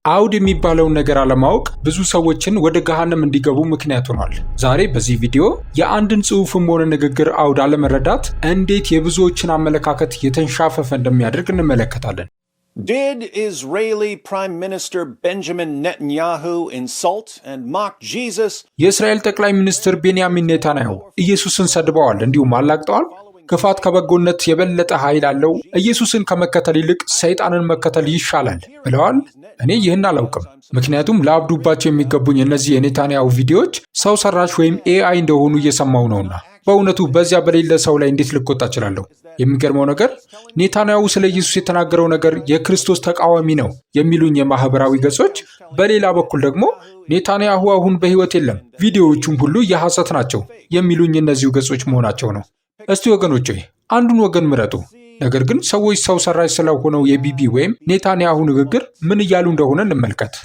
አውድ የሚባለውን ነገር አለማወቅ ብዙ ሰዎችን ወደ ገሃነም እንዲገቡ ምክንያት ሆኗል። ዛሬ በዚህ ቪዲዮ የአንድን ጽሑፍም ሆነ ንግግር አውድ አለመረዳት እንዴት የብዙዎችን አመለካከት የተንሻፈፈ እንደሚያደርግ እንመለከታለን። Did Israeli Prime Minister Benjamin Netanyahu insult and mock Jesus? የእስራኤል ጠቅላይ ሚኒስትር ቤንያሚን ኔታንያሁ ኢየሱስን ሰድበዋል እንዲሁም አላግጠዋል። ክፋት ከበጎነት የበለጠ ኃይል አለው፣ ኢየሱስን ከመከተል ይልቅ ሰይጣንን መከተል ይሻላል ብለዋል። እኔ ይህን አላውቅም፣ ምክንያቱም ለአብዱባቸው የሚገቡኝ እነዚህ የኔታንያሁ ቪዲዮዎች ሰው ሰራሽ ወይም ኤአይ እንደሆኑ እየሰማው ነውና። በእውነቱ በዚያ በሌለ ሰው ላይ እንዴት ልቆጣ እችላለሁ? የሚገርመው ነገር ኔታንያሁ ስለ ኢየሱስ የተናገረው ነገር የክርስቶስ ተቃዋሚ ነው የሚሉኝ የማህበራዊ ገጾች፣ በሌላ በኩል ደግሞ ኔታንያሁ አሁን በሕይወት የለም፣ ቪዲዮዎቹም ሁሉ የሐሰት ናቸው የሚሉኝ እነዚሁ ገጾች መሆናቸው ነው። እስቲ ወገኖች ሆይ አንዱን ወገን ምረጡ። ነገር ግን ሰዎች ሰው ሰራሽ ስለሆነው የቢቢ ወይም ኔታንያሁ ንግግር ምን እያሉ እንደሆነ እንመልከት።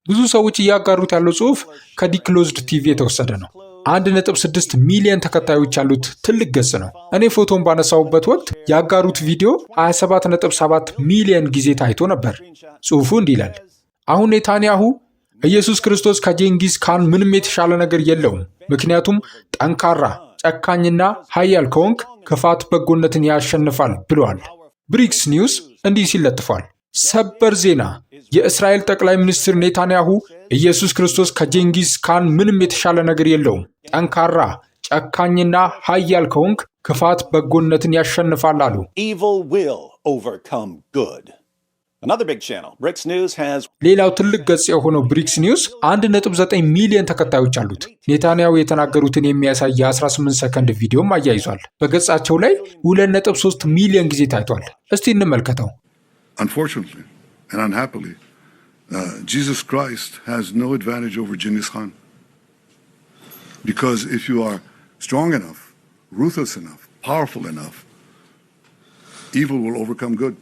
ብዙ ሰዎች እያጋሩት ያለው ጽሑፍ ከዲክሎዝድ ቲቪ የተወሰደ ነው። 1.6 ሚሊዮን ተከታዮች ያሉት ትልቅ ገጽ ነው። እኔ ፎቶን ባነሳውበት ወቅት ያጋሩት ቪዲዮ 27.7 ሚሊዮን ጊዜ ታይቶ ነበር። ጽሑፉ እንዲህ ይላል። አሁን ኔታንያሁ ኢየሱስ ክርስቶስ ከጄንጊዝ ካን ምንም የተሻለ ነገር የለውም፣ ምክንያቱም ጠንካራ ጨካኝና ኃያል ከሆንክ ክፋት በጎነትን ያሸንፋል ብሏል። ብሪክስ ኒውስ እንዲህ ሲል ለጥፏል። ሰበር ዜና! የእስራኤል ጠቅላይ ሚኒስትር ኔታንያሁ ኢየሱስ ክርስቶስ ከጄንጊዝ ካን ምንም የተሻለ ነገር የለውም፣ ጠንካራ ጨካኝና ኃያል ከሆንክ ክፋት በጎነትን ያሸንፋል አሉ። ሌላው ትልቅ ገጽ የሆነው ብሪክስ ኒውስ 1.9 ሚሊዮን ተከታዮች አሉት። ኔታንያሁ የተናገሩትን የሚያሳይ የ18 ሰከንድ ቪዲዮም አያይዟል። በገጻቸው ላይ 2.3 ሚሊዮን ጊዜ ታይቷል። እስቲ እንመልከተው። Unfortunately and unhappily, Jesus Christ has no advantage over Genghis Khan. Because if you are strong enough, ruthless enough, powerful enough, evil will overcome good.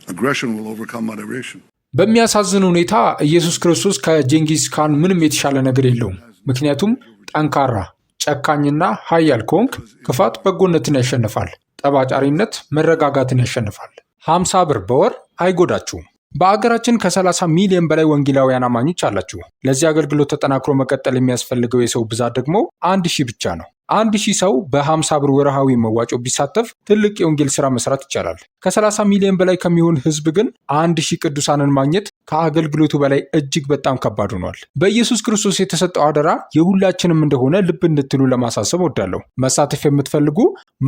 Aggression will overcome moderation. በሚያሳዝን ሁኔታ ኢየሱስ ክርስቶስ ከጄንጊዝ ካን ምንም የተሻለ ነገር የለውም፣ ምክንያቱም ጠንካራ ጨካኝና ኃያል ከሆንክ ክፋት በጎነትን ያሸንፋል፣ ጠባጫሪነት መረጋጋትን ያሸንፋል። 50 ብር በወር አይጎዳችሁም። በአገራችን ከ30 ሚሊዮን በላይ ወንጌላውያን አማኞች አላችሁ። ለዚህ አገልግሎት ተጠናክሮ መቀጠል የሚያስፈልገው የሰው ብዛት ደግሞ 1000 ብቻ ነው። 1000 ሰው በ50 ብር ወርሃዊ መዋጮ ቢሳተፍ ትልቅ የወንጌል ሥራ መስራት ይቻላል። ከ30 ሚሊዮን በላይ ከሚሆን ሕዝብ ግን 1000 ቅዱሳንን ማግኘት ከአገልግሎቱ በላይ እጅግ በጣም ከባድ ሆኗል። በኢየሱስ ክርስቶስ የተሰጠው አደራ የሁላችንም እንደሆነ ልብ እንድትሉ ለማሳሰብ እወዳለሁ። መሳተፍ የምትፈልጉ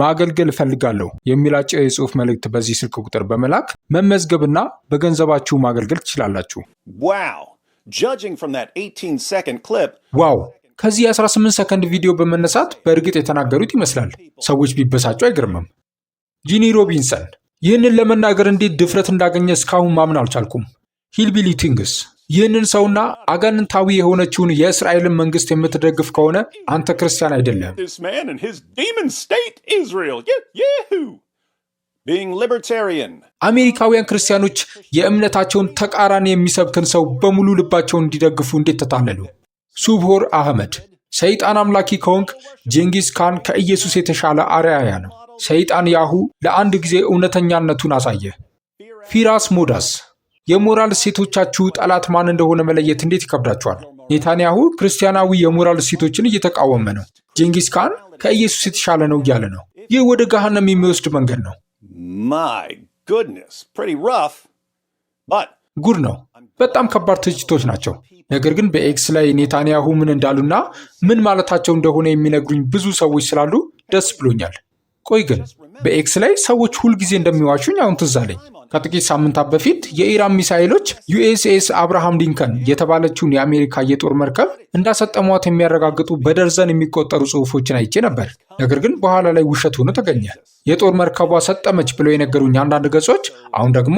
ማገልገል እፈልጋለሁ የሚል አጭር የጽሑፍ መልእክት በዚህ ስልክ ቁጥር በመላክ መመዝገብና በገንዘባችሁ ማገልገል ትችላላችሁ። ዋው! ከዚህ የ18 ሰከንድ ቪዲዮ በመነሳት በእርግጥ የተናገሩት ይመስላል። ሰዎች ቢበሳጩ አይገርምም። ጂኒ ሮቢንሰን ይህንን ለመናገር እንዴት ድፍረት እንዳገኘ እስካሁን ማምን አልቻልኩም። ሂልቢሊ ቲንግስ ይህንን ሰውና አጋንንታዊ የሆነችውን የእስራኤልን መንግስት የምትደግፍ ከሆነ አንተ ክርስቲያን አይደለም። አሜሪካውያን ክርስቲያኖች የእምነታቸውን ተቃራኒ የሚሰብክን ሰው በሙሉ ልባቸውን እንዲደግፉ እንዴት ተታለሉ? ሱብሆር አህመድ ሰይጣን አምላኪ ከሆንክ ጄንጊዝ ካን ከኢየሱስ የተሻለ አርአያ ነው። ሰይጣን ያሁ ለአንድ ጊዜ እውነተኛነቱን አሳየ። ፊራስ ሞዳስ የሞራል እሴቶቻችሁ ጠላት ማን እንደሆነ መለየት እንዴት ይከብዳችኋል? ኔታንያሁ ክርስቲያናዊ የሞራል እሴቶችን እየተቃወመ ነው። ጄንጊዝ ካን ከኢየሱስ የተሻለ ነው እያለ ነው። ይህ ወደ ገሃነም የሚወስድ መንገድ ነው። ጉድ ነው። በጣም ከባድ ትችቶች ናቸው። ነገር ግን በኤክስ ላይ ኔታንያሁ ምን እንዳሉና ምን ማለታቸው እንደሆነ የሚነግሩኝ ብዙ ሰዎች ስላሉ ደስ ብሎኛል። ቆይ ግን በኤክስ ላይ ሰዎች ሁልጊዜ እንደሚዋሹኝ አሁን ትዝ አለኝ። ከጥቂት ሳምንታት በፊት የኢራን ሚሳኤሎች ዩኤስኤስ አብርሃም ሊንከን የተባለችውን የአሜሪካ የጦር መርከብ እንዳሰጠሟት የሚያረጋግጡ በደርዘን የሚቆጠሩ ጽሑፎችን አይቼ ነበር። ነገር ግን በኋላ ላይ ውሸት ሆኖ ተገኘ። የጦር መርከቧ ሰጠመች ብለው የነገሩኝ አንዳንድ ገጾች አሁን ደግሞ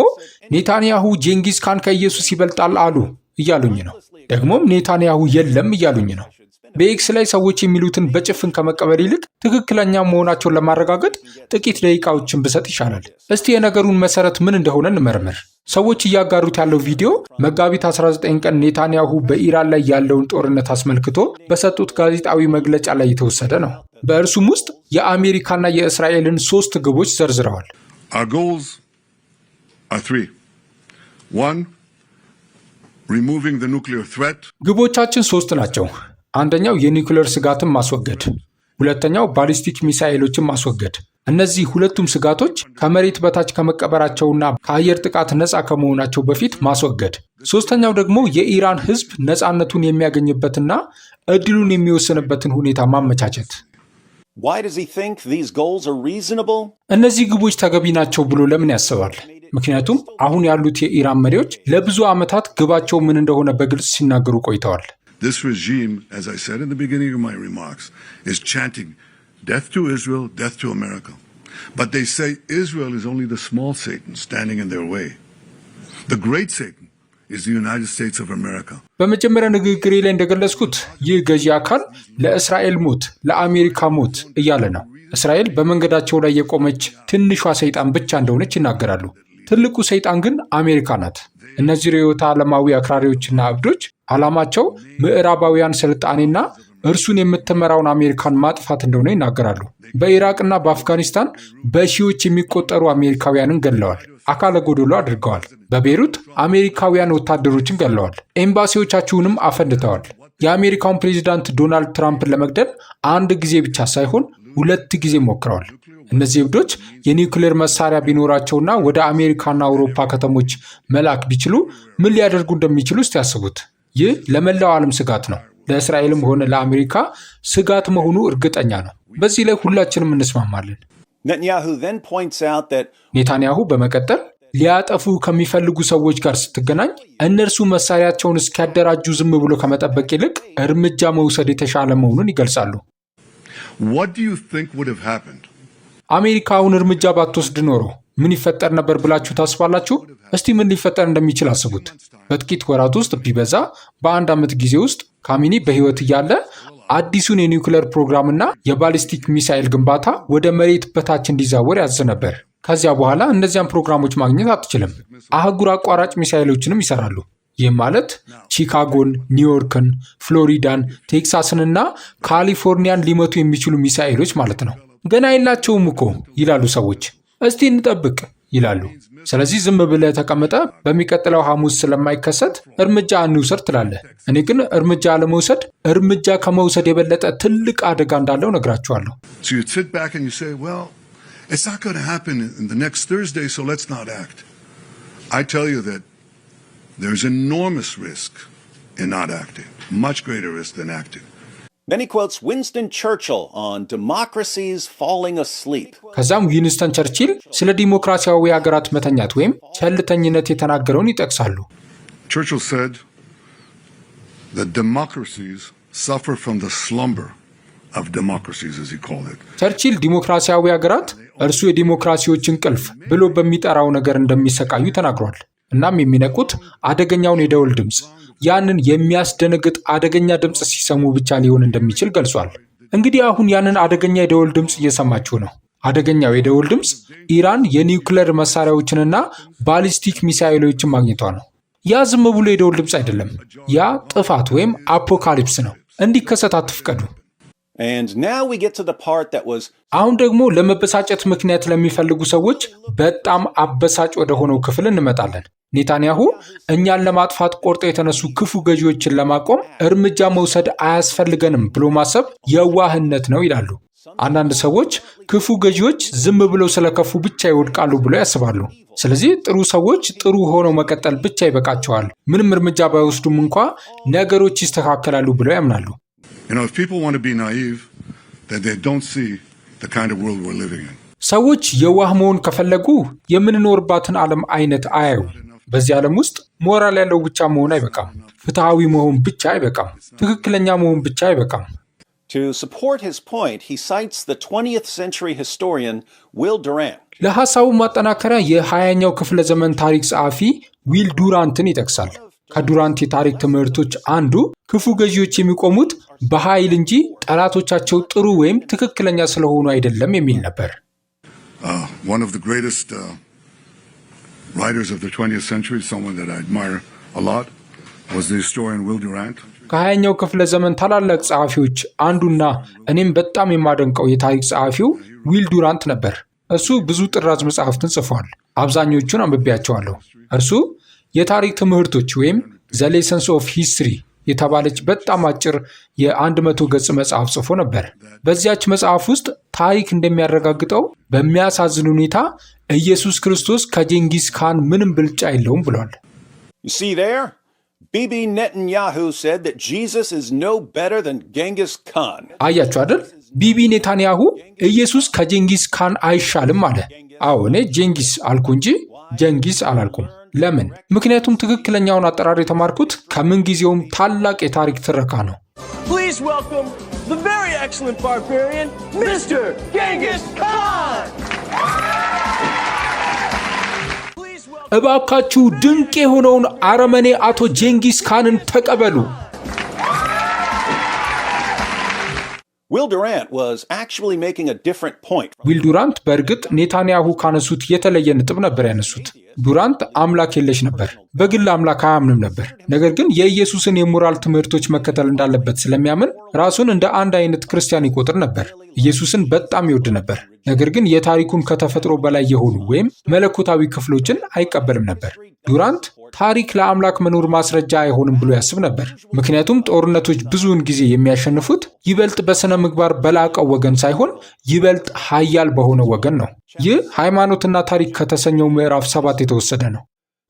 ኔታንያሁ ጄንጊዝ ካን ከኢየሱስ ይበልጣል አሉ እያሉኝ ነው። ደግሞም ኔታንያሁ የለም እያሉኝ ነው። በኤክስ ላይ ሰዎች የሚሉትን በጭፍን ከመቀበል ይልቅ ትክክለኛ መሆናቸውን ለማረጋገጥ ጥቂት ደቂቃዎችን ብሰጥ ይሻላል። እስቲ የነገሩን መሰረት ምን እንደሆነ እንመርምር። ሰዎች እያጋሩት ያለው ቪዲዮ መጋቢት 19 ቀን ኔታንያሁ በኢራን ላይ ያለውን ጦርነት አስመልክቶ በሰጡት ጋዜጣዊ መግለጫ ላይ የተወሰደ ነው። በእርሱም ውስጥ የአሜሪካና የእስራኤልን 3 ግቦች ዘርዝረዋል። Our goals are 3. 1. removing the nuclear threat. ግቦቻችን 3 ናቸው። አንደኛው የኒውክሌር ስጋትን ማስወገድ፣ ሁለተኛው ባሊስቲክ ሚሳኤሎችን ማስወገድ። እነዚህ ሁለቱም ስጋቶች ከመሬት በታች ከመቀበራቸውና ከአየር ጥቃት ነፃ ከመሆናቸው በፊት ማስወገድ። ሶስተኛው ደግሞ የኢራን ሕዝብ ነፃነቱን የሚያገኝበትና እድሉን የሚወስንበትን ሁኔታ ማመቻቸት። Why does he think these goals are reasonable? እነዚህ ግቦች ተገቢ ናቸው ብሎ ለምን ያስባል? ምክንያቱም አሁን ያሉት የኢራን መሪዎች ለብዙ ዓመታት ግባቸው ምን እንደሆነ በግልጽ ሲናገሩ ቆይተዋል። This regime, as I said in the beginning of my remarks, is chanting death to Israel, death to America. But they say Israel is only the small Satan standing in their way. The great Satan is the United States of America. በመጀመሪያ ንግግሬ ላይ እንደገለጽኩት ይህ ገዢ አካል ለእስራኤል ሞት፣ ለአሜሪካ ሞት እያለ ነው። እስራኤል በመንገዳቸው ላይ የቆመች ትንሿ ሰይጣን ብቻ እንደሆነች ይናገራሉ። ትልቁ ሰይጣን ግን አሜሪካ ናት። እነዚህ ርዕዮተ ዓለማዊ አክራሪዎችና እብዶች ዓላማቸው ምዕራባውያን ስልጣኔና እርሱን የምትመራውን አሜሪካን ማጥፋት እንደሆነ ይናገራሉ። በኢራቅና በአፍጋኒስታን በሺዎች የሚቆጠሩ አሜሪካውያንን ገድለዋል፣ አካለ ጎዶሎ አድርገዋል። በቤሩት አሜሪካውያን ወታደሮችን ገድለዋል፣ ኤምባሲዎቻችሁንም አፈንድተዋል። የአሜሪካውን ፕሬዚዳንት ዶናልድ ትራምፕን ለመግደል አንድ ጊዜ ብቻ ሳይሆን 2 ጊዜ ሞክረዋል። እነዚህ እብዶች የኒውክሌር መሳሪያ ቢኖራቸውና ወደ አሜሪካና አውሮፓ ከተሞች መላክ ቢችሉ ምን ሊያደርጉ እንደሚችሉ እስቲ ያስቡት። ይህ ለመላው ዓለም ስጋት ነው። ለእስራኤልም ሆነ ለአሜሪካ ስጋት መሆኑ እርግጠኛ ነው። በዚህ ላይ ሁላችንም እንስማማለን። ኔታንያሁ በመቀጠል ሊያጠፉ ከሚፈልጉ ሰዎች ጋር ስትገናኝ እነርሱ መሳሪያቸውን እስኪያደራጁ ዝም ብሎ ከመጠበቅ ይልቅ እርምጃ መውሰድ የተሻለ መሆኑን ይገልጻሉ። What do you think would have happened? አሜሪካ አሁን እርምጃ ባትወስድ ኖሮ ምን ይፈጠር ነበር ብላችሁ ታስባላችሁ? እስቲ ምን ሊፈጠር እንደሚችል አስቡት። በጥቂት ወራት ውስጥ ቢበዛ በ1 ዓመት ጊዜ ውስጥ ካሚኒ በሕይወት እያለ አዲሱን የኒውክሌር ፕሮግራምና የባሊስቲክ ሚሳኤል ግንባታ ወደ መሬት በታች እንዲዛወር ያዝ ነበር። ከዚያ በኋላ እነዚያን ፕሮግራሞች ማግኘት አትችልም። አህጉር አቋራጭ ሚሳኤሎችንም ይሰራሉ። ይህ ማለት ቺካጎን፣ ኒውዮርክን፣ ፍሎሪዳን፣ ቴክሳስንና ካሊፎርኒያን ሊመቱ የሚችሉ ሚሳኤሎች ማለት ነው። ገና የላቸውም እኮ ይላሉ ሰዎች። እስቲ እንጠብቅ ይላሉ። ስለዚህ ዝም ብለህ ተቀምጠ በሚቀጥለው ሐሙስ ስለማይከሰት እርምጃ እንውሰድ ትላለህ። እኔ ግን እርምጃ አለመውሰድ እርምጃ ከመውሰድ የበለጠ ትልቅ አደጋ እንዳለው ነግራችኋለሁ። So you sit back and you say, well, it's not going to happen in the next Thursday, so let's not act. I tell you that there's enormous risk in not acting, much greater risk than acting. Then he quotes Winston Churchill on democracies falling asleep. ከዛም ዊንስተን ቸርቺል ስለ ዲሞክራሲያዊ ሀገራት መተኛት ወይም ቸልተኝነት የተናገረውን ይጠቅሳሉ። Churchill said that democracies suffer from the slumber of democracies, as he called it. ቸርቺል ዲሞክራሲያዊ ሀገራት እርሱ የዲሞክራሲዎች እንቅልፍ ብሎ በሚጠራው ነገር እንደሚሰቃዩ ተናግሯል። እናም የሚነቁት አደገኛውን የደወል ድምፅ፣ ያንን የሚያስደነግጥ አደገኛ ድምፅ ሲሰሙ ብቻ ሊሆን እንደሚችል ገልጿል። እንግዲህ አሁን ያንን አደገኛ የደወል ድምፅ እየሰማችሁ ነው። አደገኛው የደወል ድምፅ ኢራን የኒውክሌር መሳሪያዎችንና ባሊስቲክ ሚሳኤሎችን ማግኘቷ ነው። ያ ዝም ብሎ የደወል ድምፅ አይደለም። ያ ጥፋት ወይም አፖካሊፕስ ነው። እንዲከሰት አትፍቀዱ። አሁን ደግሞ ለመበሳጨት ምክንያት ለሚፈልጉ ሰዎች በጣም አበሳጭ ወደ ሆነው ክፍል እንመጣለን። ኔታንያሁ እኛን ለማጥፋት ቆርጦ የተነሱ ክፉ ገዢዎችን ለማቆም እርምጃ መውሰድ አያስፈልገንም ብሎ ማሰብ የዋህነት ነው ይላሉ። አንዳንድ ሰዎች ክፉ ገዢዎች ዝም ብለው ስለከፉ ብቻ ይወድቃሉ ብሎ ያስባሉ። ስለዚህ ጥሩ ሰዎች ጥሩ ሆነው መቀጠል ብቻ ይበቃቸዋል፣ ምንም እርምጃ ባይወስዱም እንኳ ነገሮች ይስተካከላሉ ብለው ያምናሉ። If people want to be naive, then they don't see the kind of world we're living in. ሰዎች የዋህ መሆን ከፈለጉ የምንኖርባትን ዓለም አይነት አያዩ። በዚህ ዓለም ውስጥ ሞራል ያለው ብቻ መሆን አይበቃም። ፍትሃዊ መሆን ብቻ አይበቃም። ትክክለኛ መሆን ብቻ አይበቃም። To support his point, he cites the 20th century historian Will Durant. ለሐሳቡ ማጠናከሪያ የ20ኛው ክፍለ ዘመን ታሪክ ጸሐፊ ዊል ዱራንትን ይጠቅሳል። ከዱራንት የታሪክ ትምህርቶች አንዱ ክፉ ገዢዎች የሚቆሙት በኃይል እንጂ ጠላቶቻቸው ጥሩ ወይም ትክክለኛ ስለሆኑ አይደለም የሚል ነበር። One of the greatest writers of the 20th century, someone that I admire a lot, was the historian Will Durant. ከ20ኛው ክፍለ ዘመን ታላላቅ ጸሐፊዎች አንዱና እኔም በጣም የማደንቀው የታሪክ ጸሐፊው ዊል ዱራንት ነበር። እሱ ብዙ ጥራዝ መጽሐፍትን ጽፏል። አብዛኞቹን አንብቤያቸዋለሁ። እርሱ የታሪክ ትምህርቶች ወይም ዘ ሌሰንስ ኦፍ ሂስትሪ የተባለች በጣም አጭር የ100 ገጽ መጽሐፍ ጽፎ ነበር። በዚያች መጽሐፍ ውስጥ ታሪክ እንደሚያረጋግጠው በሚያሳዝን ሁኔታ ኢየሱስ ክርስቶስ ከጄንጊስ ካን ምንም ብልጫ የለውም ብሏል። You see there? Bibi Netanyahu said that Jesus is no better than Genghis Khan. አያችሁ አይደል? ቢቢ ኔታንያሁ ኢየሱስ ከጄንጊስ ካን አይሻልም አለ። አዎ እኔ ጄንጊስ አልኩ እንጂ ጀንጊስ አላልኩም። ለምን? ምክንያቱም ትክክለኛውን አጠራር የተማርኩት ከምንጊዜውም ታላቅ የታሪክ ትረካ ነው። Please welcome the very excellent barbarian, Mr. Genghis Khan! እባካችሁ ድንቅ የሆነውን አረመኔ አቶ ጄንጊስ ካንን ተቀበሉ። Will Durant was actually making a different point. ዊል ዱራንት በእርግጥ ኔታንያሁ ካነሱት የተለየ ነጥብ ነበር ያነሱት። ዱራንት አምላክ የለሽ ነበር፣ በግል አምላክ አያምንም ነበር። ነገር ግን የኢየሱስን የሞራል ትምህርቶች መከተል እንዳለበት ስለሚያምን ራሱን እንደ አንድ አይነት ክርስቲያን ይቆጥር ነበር። ኢየሱስን በጣም ይወድ ነበር። ነገር ግን የታሪኩን ከተፈጥሮ በላይ የሆኑ ወይም መለኮታዊ ክፍሎችን አይቀበልም ነበር። ዱራንት ታሪክ ለአምላክ መኖር ማስረጃ አይሆንም ብሎ ያስብ ነበር። ምክንያቱም ጦርነቶች ብዙውን ጊዜ የሚያሸንፉት ይበልጥ በሥነ ምግባር በላቀው ወገን ሳይሆን ይበልጥ ኃያል በሆነ ወገን ነው። ይህ ሃይማኖትና ታሪክ ከተሰኘው ምዕራፍ 7 የተወሰደ ነው።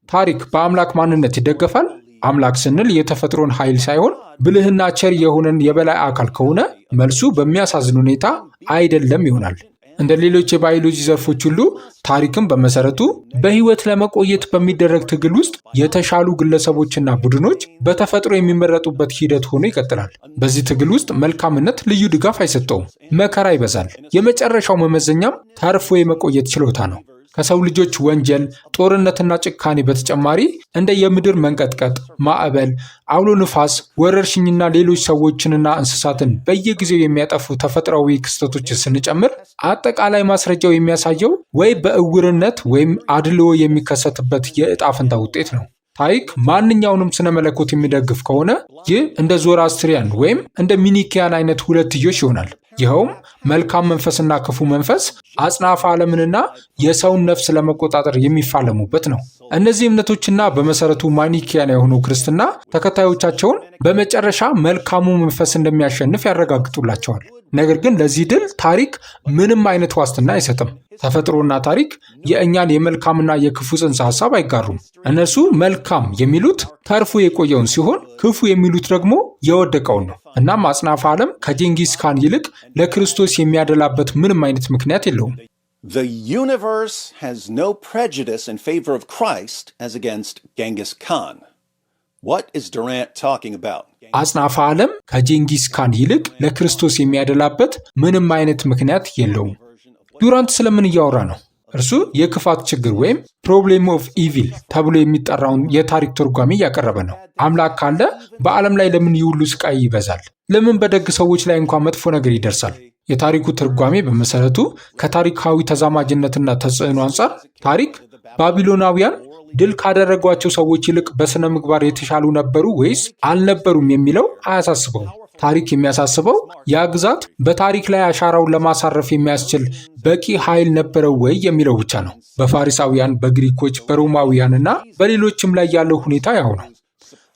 ታሪክ በአምላክ ማንነት ይደገፋል። አምላክ ስንል የተፈጥሮን ኃይል ሳይሆን ብልህና ቸር የሆነን የበላይ አካል ከሆነ መልሱ በሚያሳዝን ሁኔታ አይደለም ይሆናል። እንደ ሌሎች የባዮሎጂ ዘርፎች ሁሉ ታሪክም በመሰረቱ በህይወት ለመቆየት በሚደረግ ትግል ውስጥ የተሻሉ ግለሰቦችና ቡድኖች በተፈጥሮ የሚመረጡበት ሂደት ሆኖ ይቀጥላል። በዚህ ትግል ውስጥ መልካምነት ልዩ ድጋፍ አይሰጠውም፣ መከራ ይበዛል። የመጨረሻው መመዘኛም ተርፎ የመቆየት ችሎታ ነው። ከሰው ልጆች ወንጀል፣ ጦርነትና ጭካኔ በተጨማሪ እንደ የምድር መንቀጥቀጥ፣ ማዕበል፣ አውሎ ንፋስ፣ ወረርሽኝና ሌሎች ሰዎችንና እንስሳትን በየጊዜው የሚያጠፉ ተፈጥሯዊ ክስተቶችን ስንጨምር አጠቃላይ ማስረጃው የሚያሳየው ወይ በእውርነት ወይም አድልዎ የሚከሰትበት የዕጣ ፈንታ ውጤት ነው። ታሪክ ማንኛውንም ስነ መለኮት የሚደግፍ ከሆነ ይህ እንደ ዞራስትሪያን ወይም እንደ ሚኒኪያን አይነት ሁለትዮሽ ይሆናል። ይኸውም መልካም መንፈስና ክፉ መንፈስ አጽናፈ ዓለምንና የሰውን ነፍስ ለመቆጣጠር የሚፋለሙበት ነው። እነዚህ እምነቶችና በመሰረቱ ማኒኪያን የሆነው ክርስትና ተከታዮቻቸውን በመጨረሻ መልካሙ መንፈስ እንደሚያሸንፍ ያረጋግጡላቸዋል። ነገር ግን ለዚህ ድል ታሪክ ምንም አይነት ዋስትና አይሰጥም። ተፈጥሮና ታሪክ የእኛን የመልካምና የክፉ ጽንሰ ሐሳብ አይጋሩም። እነርሱ መልካም የሚሉት ተርፎ የቆየውን ሲሆን ክፉ የሚሉት ደግሞ የወደቀውን ነው። እናም አጽናፈ ዓለም ከጄንጊስ ካን ይልቅ ለክርስቶስ የሚያደላበት ምንም አይነት ምክንያት የለውም። The universe has no prejudice in favor of Christ as against Genghis Khan. What is Durant talking about? አጽናፈ ዓለም ከጄንጊስ ካን ይልቅ ለክርስቶስ የሚያደላበት ምንም አይነት ምክንያት የለውም። ዱራንት ስለምን እያወራ ነው? እርሱ የክፋት ችግር ወይም ፕሮብሌም ኦፍ ኢቪል ተብሎ የሚጠራውን የታሪክ ትርጓሜ እያቀረበ ነው። አምላክ ካለ በዓለም ላይ ለምን ይሁሉ ስቃይ ይበዛል? ለምን በደግ ሰዎች ላይ እንኳን መጥፎ ነገር ይደርሳል? የታሪኩ ትርጓሜ በመሰረቱ ከታሪካዊ ተዛማጅነትና ተጽዕኖ አንጻር ታሪክ ባቢሎናውያን ድል ካደረጓቸው ሰዎች ይልቅ በሥነ ምግባር የተሻሉ ነበሩ ወይስ አልነበሩም የሚለው አያሳስበውም። ታሪክ የሚያሳስበው ያ ግዛት በታሪክ ላይ አሻራውን ለማሳረፍ የሚያስችል በቂ ኃይል ነበረው ወይ የሚለው ብቻ ነው። በፋሪሳውያን፣ በግሪኮች፣ በሮማውያንና በሌሎችም ላይ ያለው ሁኔታ ያው ነው።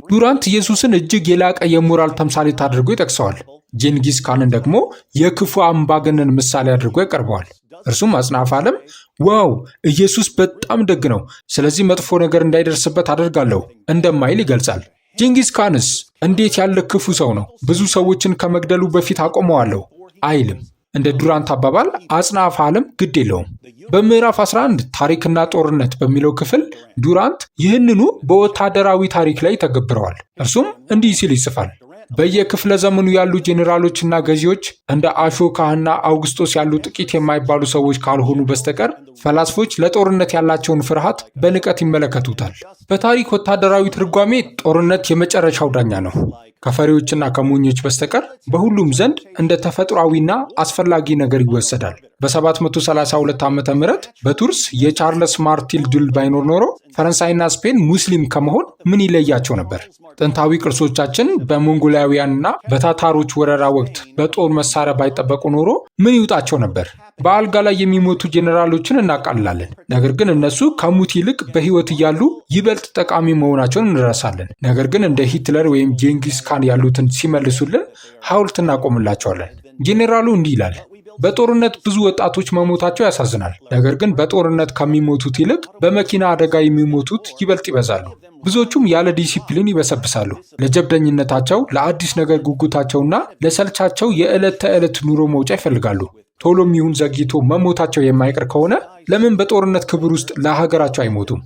ዱራንት ኢየሱስን እጅግ የላቀ የሞራል ተምሳሌት አድርጎ ይጠቅሰዋል። ጄንጊስ ካንን ደግሞ የክፉ አምባገነን ምሳሌ አድርጎ ያቀርበዋል። እርሱም አጽናፈ ዓለም ዋው ኢየሱስ በጣም ደግ ነው፣ ስለዚህ መጥፎ ነገር እንዳይደርስበት አደርጋለሁ እንደማይል ይገልጻል። ጄንጊስ ካንስ እንዴት ያለ ክፉ ሰው ነው፣ ብዙ ሰዎችን ከመግደሉ በፊት አቆመዋለሁ አይልም። እንደ ዱራንት አባባል አጽናፈ ዓለም ግድ የለውም። በምዕራፍ 11 ታሪክና ጦርነት በሚለው ክፍል ዱራንት ይህንኑ በወታደራዊ ታሪክ ላይ ተገብረዋል። እርሱም እንዲህ ሲል ይጽፋል። በየክፍለ ዘመኑ ያሉ ጄኔራሎችና ገዢዎች እንደ አሾካህና አውግስጦስ ያሉ ጥቂት የማይባሉ ሰዎች ካልሆኑ በስተቀር ፈላስፎች ለጦርነት ያላቸውን ፍርሃት በንቀት ይመለከቱታል። በታሪክ ወታደራዊ ትርጓሜ ጦርነት የመጨረሻው ዳኛ ነው። ከፈሪዎችና ከሞኞች በስተቀር በሁሉም ዘንድ እንደ ተፈጥሯዊና አስፈላጊ ነገር ይወሰዳል። በ732 ዓመተ ምህረት በቱርስ የቻርለስ ማርቴል ድል ባይኖር ኖሮ ፈረንሳይና ስፔን ሙስሊም ከመሆን ምን ይለያቸው ነበር? ጥንታዊ ቅርሶቻችን በሞንጎላውያንና በታታሮች ወረራ ወቅት በጦር መሳሪያ ባይጠበቁ ኖሮ ምን ይውጣቸው ነበር? በአልጋ ላይ የሚሞቱ ጄኔራሎችን እናቃልላለን። ነገር ግን እነሱ ከሙት ይልቅ በሕይወት እያሉ ይበልጥ ጠቃሚ መሆናቸውን እንረሳለን። ነገር ግን እንደ ሂትለር ወይም ጄንጊስ ካን ያሉትን ሲመልሱልን ሐውልት እናቆምላቸዋለን። ጄኔራሉ እንዲህ ይላል፣ በጦርነት ብዙ ወጣቶች መሞታቸው ያሳዝናል። ነገር ግን በጦርነት ከሚሞቱት ይልቅ በመኪና አደጋ የሚሞቱት ይበልጥ ይበዛሉ። ብዙዎቹም ያለ ዲሲፕሊን ይበሰብሳሉ። ለጀብደኝነታቸው፣ ለአዲስ ነገር ጉጉታቸውና ለሰልቻቸው የዕለት ተዕለት ኑሮ መውጫ ይፈልጋሉ። ቶሎም ይሁን ዘግይቶ መሞታቸው የማይቀር ከሆነ ለምን በጦርነት ክብር ውስጥ ለሀገራቸው አይሞቱም?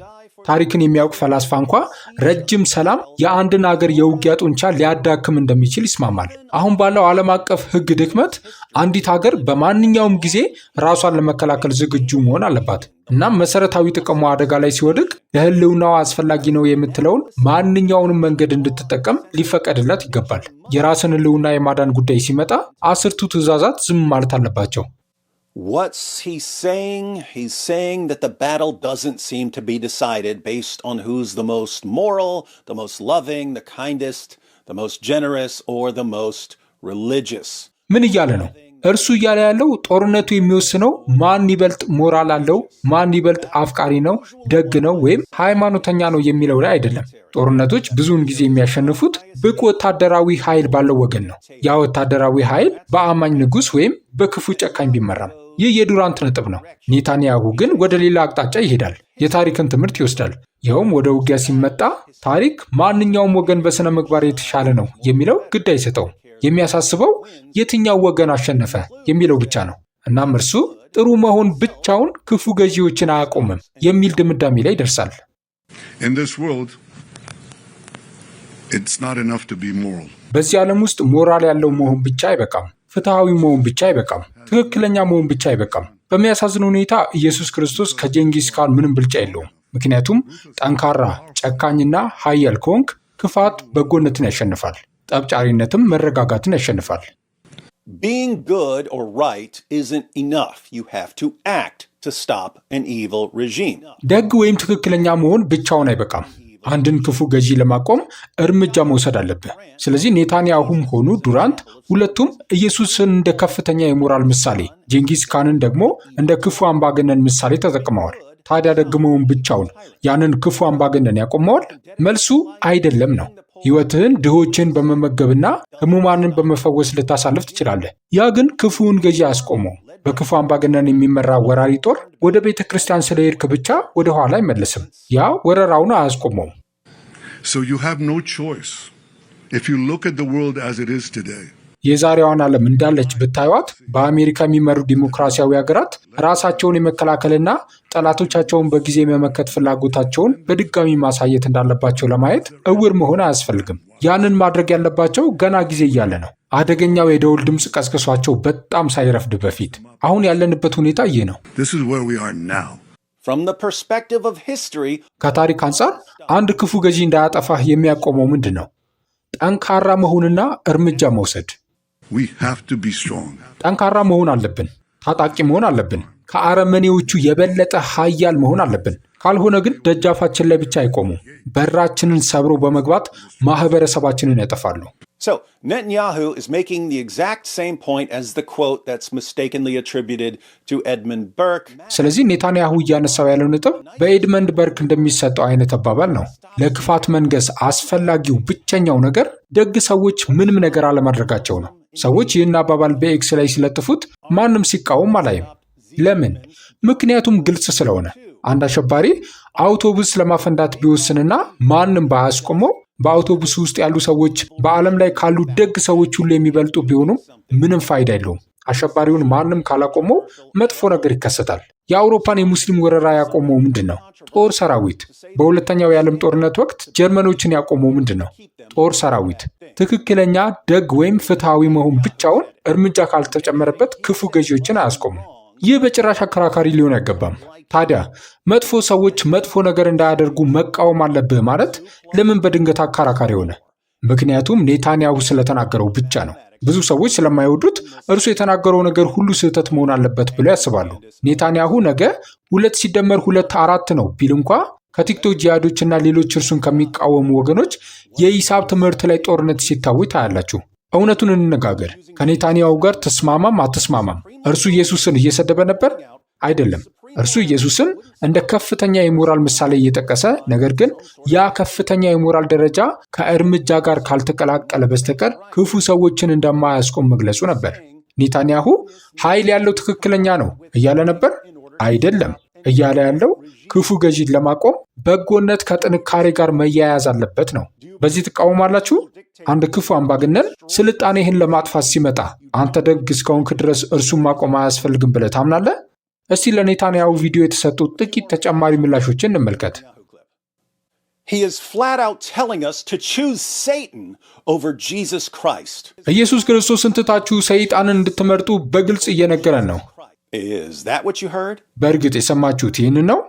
ታሪክን የሚያውቅ ፈላስፋ እንኳ ረጅም ሰላም የአንድን አገር የውጊያ ጡንቻ ሊያዳክም እንደሚችል ይስማማል። አሁን ባለው ዓለም አቀፍ ሕግ ድክመት አንዲት ሀገር በማንኛውም ጊዜ ራሷን ለመከላከል ዝግጁ መሆን አለባት። እናም መሰረታዊ ጥቅሟ አደጋ ላይ ሲወድቅ ለሕልውናዋ አስፈላጊ ነው የምትለውን ማንኛውንም መንገድ እንድትጠቀም ሊፈቀድላት ይገባል። የራስን ሕልውና የማዳን ጉዳይ ሲመጣ 10ቱ ትእዛዛት ዝም ማለት አለባቸው። What's he saying? He's saying that the battle doesn't seem to be decided based on who's the most moral, the most loving, the kindest, the most generous, or the most religious. ምን እያለ ነው? እርሱ እያለ ያለው ጦርነቱ የሚወስነው ማን ይበልጥ ሞራል አለው፣ ማን ይበልጥ አፍቃሪ ነው፣ ደግ ነው ወይም ሃይማኖተኛ ነው የሚለው ላይ አይደለም። ጦርነቶች ብዙውን ጊዜ የሚያሸንፉት ብቁ ወታደራዊ ኃይል ባለው ወገን ነው። ያ ወታደራዊ ኃይል በአማኝ ንጉሥ ወይም በክፉ ጨካኝ ቢመራም። ይህ የዱራንት ነጥብ ነው። ኔታንያሁ ግን ወደ ሌላ አቅጣጫ ይሄዳል። የታሪክን ትምህርት ይወስዳል። ይኸውም ወደ ውጊያ ሲመጣ ታሪክ ማንኛውም ወገን በሥነ ምግባር የተሻለ ነው የሚለው ግድ አይሰጠውም። የሚያሳስበው የትኛው ወገን አሸነፈ የሚለው ብቻ ነው። እናም እርሱ ጥሩ መሆን ብቻውን ክፉ ገዢዎችን አያቆምም የሚል ድምዳሜ ላይ ይደርሳል። በዚህ ዓለም ውስጥ ሞራል ያለው መሆን ብቻ አይበቃም። ፍትሐዊ መሆን ብቻ አይበቃም። ትክክለኛ መሆን ብቻ አይበቃም። በሚያሳዝን ሁኔታ ኢየሱስ ክርስቶስ ከጄንጊስ ካን ምንም ብልጫ የለውም። ምክንያቱም ጠንካራ፣ ጨካኝና ኃያል ከሆንክ ክፋት በጎነትን ያሸንፋል፣ ጠብጫሪነትም መረጋጋትን ያሸንፋል። Being good or right isn't enough. You have to act to stop an evil regime. ደግ ወይም ትክክለኛ መሆን ብቻውን አይበቃም። አንድን ክፉ ገዢ ለማቆም እርምጃ መውሰድ አለብህ። ስለዚህ ኔታንያሁም ሆኑ ዱራንት ሁለቱም ኢየሱስን እንደ ከፍተኛ የሞራል ምሳሌ፣ ጄንጊስ ካንን ደግሞ እንደ ክፉ አምባገነን ምሳሌ ተጠቅመዋል። ታዲያ ደግ መሆን ብቻውን ያንን ክፉ አምባገነን ያቆመዋል? መልሱ አይደለም ነው። ሕይወትህን ድሆችን በመመገብና ሕሙማንን በመፈወስ ልታሳልፍ ትችላለህ። ያ ግን ክፉውን ገዢ አያስቆመው። በክፉ አምባገነን የሚመራ ወራሪ ጦር ወደ ቤተ ክርስቲያን ስለሄድክ ብቻ ወደ ኋላ አይመለስም። ያ ወረራውን አያስቆመውም። So you have no choice. If you look at the world as it is today, የዛሬዋን ዓለም እንዳለች ብታዩት በአሜሪካ የሚመሩ ዲሞክራሲያዊ ሀገራት ራሳቸውን የመከላከልና ጠላቶቻቸውን በጊዜ የመመከት ፍላጎታቸውን በድጋሚ ማሳየት እንዳለባቸው ለማየት እውር መሆን አያስፈልግም። ያንን ማድረግ ያለባቸው ገና ጊዜ እያለ ነው። አደገኛው የደውል ድምፅ ቀስቅሷቸው በጣም ሳይረፍድ በፊት። አሁን ያለንበት ሁኔታ ይህ ነው። this is where we are now. From the perspective of history, ከታሪክ አንጻር አንድ ክፉ ገዢ እንዳያጠፋህ የሚያቆመው ምንድን ነው? ጠንካራ መሆንና እርምጃ መውሰድ። We have to be strong. ጠንካራ መሆን አለብን። ታጣቂ መሆን አለብን። ከአረመኔዎቹ የበለጠ ኃያል መሆን አለብን። ካልሆነ ግን ደጃፋችን ላይ ብቻ አይቆሙም። በራችንን ሰብሮ በመግባት ማህበረሰባችንን ያጠፋሉ። So Netanyahu is making the exact same point as the quote that's mistakenly attributed to Edmund Burke. ስለዚህ ኔታንያሁ እያነሳው ያለው ነጥብ በኤድመንድ በርክ እንደሚሰጠው አይነት አባባል ነው። ለክፋት መንገስ አስፈላጊው ብቸኛው ነገር ደግ ሰዎች ምንም ነገር አለማድረጋቸው ነው። ሰዎች ይህን አባባል በኤክስ ላይ ሲለጥፉት ማንም ሲቃወም አላይም። ለምን? ምክንያቱም ግልጽ ስለሆነ። አንድ አሸባሪ አውቶቡስ ለማፈንዳት ቢወስንና ማንም ባያስቆመው በአውቶቡስ ውስጥ ያሉ ሰዎች በዓለም ላይ ካሉ ደግ ሰዎች ሁሉ የሚበልጡ ቢሆኑም ምንም ፋይዳ የለውም። አሸባሪውን ማንም ካላቆመው መጥፎ ነገር ይከሰታል። የአውሮፓን የሙስሊም ወረራ ያቆመው ምንድን ነው? ጦር ሰራዊት። በሁለተኛው የዓለም ጦርነት ወቅት ጀርመኖችን ያቆመው ምንድን ነው? ጦር ሰራዊት። ትክክለኛ ደግ ወይም ፍትሐዊ መሆን ብቻውን እርምጃ ካልተጨመረበት ክፉ ገዢዎችን አያስቆሙም። ይህ በጭራሽ አከራካሪ ሊሆን አይገባም። ታዲያ መጥፎ ሰዎች መጥፎ ነገር እንዳያደርጉ መቃወም አለብህ ማለት ለምን በድንገት አከራካሪ ሆነ? ምክንያቱም ኔታንያሁ ስለተናገረው ብቻ ነው። ብዙ ሰዎች ስለማይወዱት እርሱ የተናገረው ነገር ሁሉ ስህተት መሆን አለበት ብለው ያስባሉ። ኔታንያሁ ነገ 2 ሲደመር 2 4 ነው ቢል እንኳ ከቲክቶክ ጂሃዶችና ሌሎች እርሱን ከሚቃወሙ ወገኖች የሂሳብ ትምህርት ላይ ጦርነት ሲታወጅ ታያላችሁ። እውነቱን እንነጋገር። ከኔታንያሁ ጋር ተስማማም አትስማማም፣ እርሱ ኢየሱስን እየሰደበ ነበር? አይደለም። እርሱ ኢየሱስን እንደ ከፍተኛ የሞራል ምሳሌ እየጠቀሰ ነገር ግን ያ ከፍተኛ የሞራል ደረጃ ከእርምጃ ጋር ካልተቀላቀለ በስተቀር ክፉ ሰዎችን እንደማያስቆም መግለጹ ነበር። ኔታንያሁ ኃይል ያለው ትክክለኛ ነው እያለ ነበር? አይደለም። እያለ ያለው ክፉ ገዢን ለማቆም በጎነት ከጥንካሬ ጋር መያያዝ አለበት ነው። በዚህ ትቃወማላችሁ? አንድ ክፉ አምባገነን ስልጣኔህን ለማጥፋት ሲመጣ አንተ ደግ እስከሆንክ ድረስ እርሱን ማቆም አያስፈልግም ብለህ ታምናለህ? እስቲ ለኔታንያሁ ቪዲዮ የተሰጡ ጥቂት ተጨማሪ ምላሾችን እንመልከት። He is flat out telling us to choose Satan over Jesus Christ. ኢየሱስ ክርስቶስን ትታችሁ ሰይጣንን እንድትመርጡ በግልጽ እየነገረን ነው። Is that what you heard? በእርግጥ የሰማችሁት ይህንን ነው?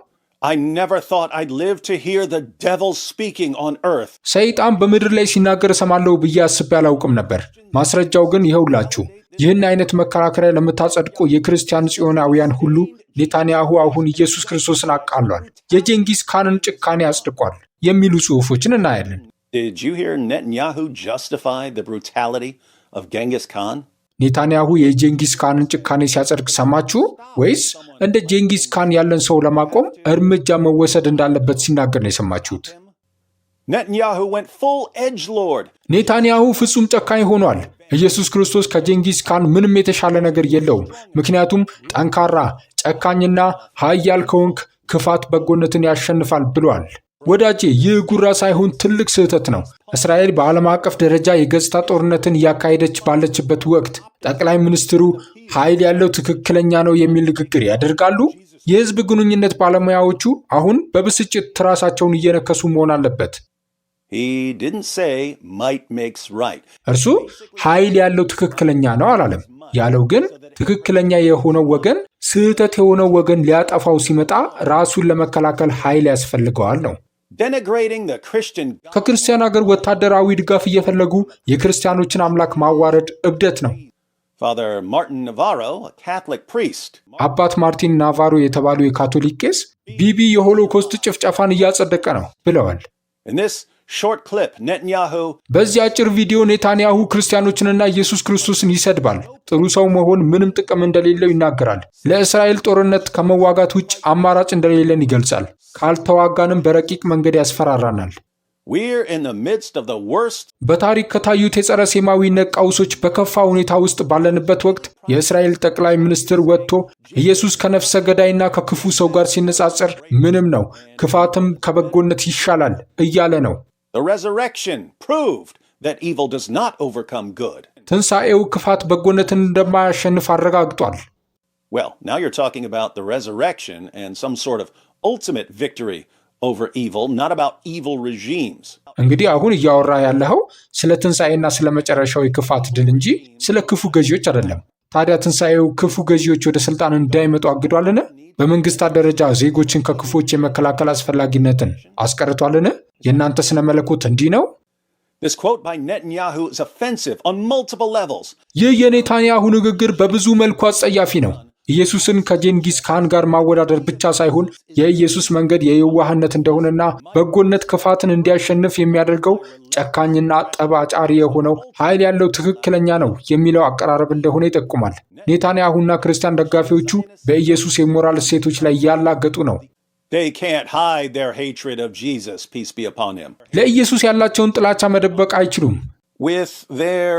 I never thought I'd live to hear the devil speaking on earth. ሰይጣን በምድር ላይ ሲናገር እሰማለሁ ብዬ አስቤ አላውቅም ነበር። ማስረጃው ግን ይኸውላችሁ። ይህን አይነት መከራከሪያ ለምታጸድቁ የክርስቲያን ጽዮናውያን ሁሉ ኔታንያሁ አሁን ኢየሱስ ክርስቶስን አቃሏል፣ የጀንጊስ ካንን ጭካኔ አጽድቋል የሚሉ ጽሑፎችን እናያለን። Did you hear Netanyahu justify the brutality of Genghis Khan? ኔታንያሁ የጀንጊስ ካንን ጭካኔ ሲያጸድቅ ሰማችሁ? ወይስ እንደ ጀንጊስ ካን ያለን ሰው ለማቆም እርምጃ መወሰድ እንዳለበት ሲናገር ነው የሰማችሁት? Netanyahu went full edgelord. ኔታንያሁ ፍጹም ጨካኝ ሆኗል። ኢየሱስ ክርስቶስ ከጀንጊስ ካን ምንም የተሻለ ነገር የለውም። ምክንያቱም ጠንካራ፣ ጨካኝና ኃያል ከሆንክ ክፋት በጎነትን ያሸንፋል ብሏል። ወዳጄ፣ ይህ ጉራ ሳይሆን ትልቅ ስህተት ነው። እስራኤል በዓለም አቀፍ ደረጃ የገጽታ ጦርነትን እያካሄደች ባለችበት ወቅት ጠቅላይ ሚኒስትሩ ኃይል ያለው ትክክለኛ ነው የሚል ንግግር ያደርጋሉ። የህዝብ ግንኙነት ባለሙያዎቹ አሁን በብስጭት ራሳቸውን እየነከሱ መሆን አለበት። He didn't say might makes right. እርሱ ኃይል ያለው ትክክለኛ ነው አላለም። ያለው ግን ትክክለኛ የሆነው ወገን ስህተት የሆነው ወገን ሊያጠፋው ሲመጣ ራሱን ለመከላከል ኃይል ያስፈልገዋል ነው። Denigrating the Christian. ከክርስቲያን ሀገር ወታደራዊ ድጋፍ እየፈለጉ የክርስቲያኖችን አምላክ ማዋረድ እብደት ነው። Father Martin Navarro, a Catholic priest. አባት ማርቲን ናቫሮ የተባሉ የካቶሊክ ቄስ ቢቢ የሆሎኮስት ጭፍጨፋን እያጸደቀ ነው ብለዋል። In this short clip, Netanyahu. በዚህ አጭር ቪዲዮ ኔታንያሁ ክርስቲያኖችንና ኢየሱስ ክርስቶስን ይሰድባል። ጥሩ ሰው መሆን ምንም ጥቅም እንደሌለው ይናገራል። ለእስራኤል ጦርነት ከመዋጋት ውጭ አማራጭ እንደሌለን ይገልጻል። ካልተዋጋንም በረቂቅ መንገድ ያስፈራራናል። We're in the midst of the worst. በታሪክ ከታዩት የጸረ ሴማዊነት ቀውሶች በከፋ ሁኔታ ውስጥ ባለንበት ወቅት የእስራኤል ጠቅላይ ሚኒስትር ወጥቶ ኢየሱስ ከነፍሰ ገዳይና ከክፉ ሰው ጋር ሲነጻጸር ምንም ነው፣ ክፋትም ከበጎነት ይሻላል እያለ ነው። The resurrection proved that evil does not overcome good. ትንሣኤው ክፋት በጎነትን እንደማያሸንፍ አረጋግጧል። Well, now you're talking about the resurrection and some sort of ultimate victory over evil, not about evil regimes. እንግዲህ አሁን እያወራ ያለኸው ስለ ትንሣኤና ስለ መጨረሻው የክፋት ድል እንጂ ስለ ክፉ ገዢዎች አይደለም። ታዲያ ትንሣኤው ክፉ ገዢዎች ወደ ስልጣን እንዳይመጡ አግዷልን? በመንግስታት ደረጃ ዜጎችን ከክፎች የመከላከል አስፈላጊነትን አስቀርቷልን? የእናንተ ስነ መለኮት እንዲህ ነው? This quote by Netanyahu is offensive on multiple levels. ይህ የኔታንያሁ ንግግር በብዙ መልኩ አጸያፊ ነው። ኢየሱስን ከጀንጊስ ካን ጋር ማወዳደር ብቻ ሳይሆን የኢየሱስ መንገድ የየዋህነት እንደሆነና በጎነት ክፋትን እንዲያሸንፍ የሚያደርገው ጨካኝና ጠብ አጫሪ የሆነው ኃይል ያለው ትክክለኛ ነው የሚለው አቀራረብ እንደሆነ ይጠቁማል። ኔታንያሁና ክርስቲያን ደጋፊዎቹ በኢየሱስ የሞራል እሴቶች ላይ ያላገጡ ነው። They can't hide their hatred of Jesus, peace be upon him. ለኢየሱስ ያላቸውን ጥላቻ መደበቅ አይችሉም። With their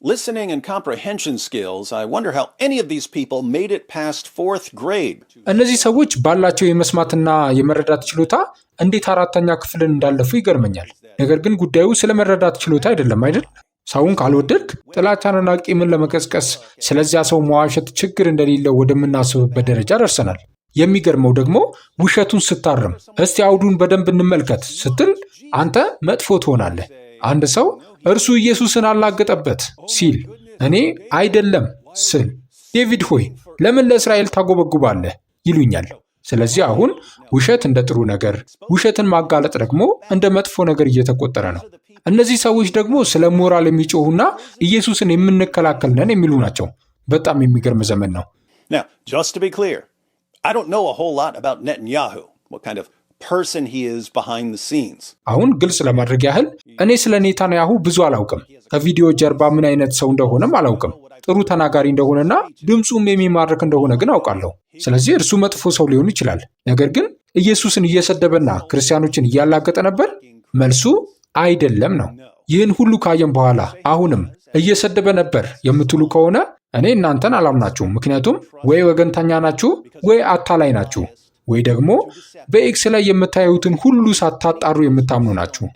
listening and comprehension skills, I wonder how any of these people made it past 4th grade. እነዚህ ሰዎች ባላቸው የመስማትና የመረዳት ችሎታ እንዴት 4ኛ ክፍልን እንዳለፉ ይገርመኛል። ነገር ግን ጉዳዩ ስለ መረዳት ችሎታ አይደለም አይደል? ሰውን ካልወደድክ ጥላቻንና ቂምን ለመቀስቀስ ስለዚያ ሰው መዋሸት ችግር እንደሌለው ወደምናስብበት ደረጃ ደርሰናል። የሚገርመው ደግሞ ውሸቱን ስታርም እስቲ አውዱን በደንብ እንመልከት ስትል አንተ መጥፎ ትሆናለህ። አንድ ሰው እርሱ ኢየሱስን አላገጠበት ሲል እኔ አይደለም ስል ዴቪድ ሆይ ለምን ለእስራኤል ታጎበጉባለህ ይሉኛል። ስለዚህ አሁን ውሸት እንደ ጥሩ ነገር፣ ውሸትን ማጋለጥ ደግሞ እንደ መጥፎ ነገር እየተቆጠረ ነው። እነዚህ ሰዎች ደግሞ ስለ ሞራል የሚጮሁና ኢየሱስን የምንከላከል ነን የሚሉ ናቸው። በጣም የሚገርም ዘመን ነው። Now, just to be clear, I don't know a whole lot about Netanyahu, what kind of person he is behind the scenes. አሁን ግልጽ ለማድረግ ያህል እኔ ስለ ኔታንያሁ ብዙ አላውቅም። ከቪዲዮ ጀርባ ምን አይነት ሰው እንደሆነም አላውቅም። ጥሩ ተናጋሪ እንደሆነና ድምፁም የሚማርክ እንደሆነ ግን አውቃለሁ። ስለዚህ እርሱ መጥፎ ሰው ሊሆን ይችላል። ነገር ግን ኢየሱስን እየሰደበና ክርስቲያኖችን እያላገጠ ነበር? መልሱ አይደለም ነው። ይህን ሁሉ ካየን በኋላ አሁንም እየሰደበ ነበር የምትሉ ከሆነ እኔ እናንተን አላምናችሁም። ምክንያቱም ወይ ወገንተኛ ናችሁ፣ ወይ አታላይ ናችሁ፣ ወይ ደግሞ በኤክስ ላይ የምታዩትን ሁሉ ሳታጣሩ የምታምኑ ናችሁ።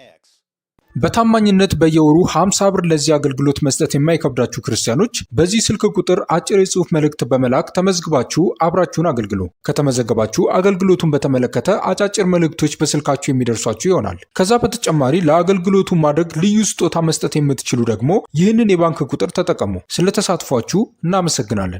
በታማኝነት በየወሩ 50 ብር ለዚህ አገልግሎት መስጠት የማይከብዳችሁ ክርስቲያኖች በዚህ ስልክ ቁጥር አጭር የጽሑፍ መልእክት በመላክ ተመዝግባችሁ አብራችሁን አገልግሉ። ከተመዘገባችሁ አገልግሎቱን በተመለከተ አጫጭር መልእክቶች በስልካችሁ የሚደርሷችሁ ይሆናል። ከዛ በተጨማሪ ለአገልግሎቱ ማድረግ ልዩ ስጦታ መስጠት የምትችሉ ደግሞ ይህንን የባንክ ቁጥር ተጠቀሙ። ስለተሳትፏችሁ እናመሰግናለን።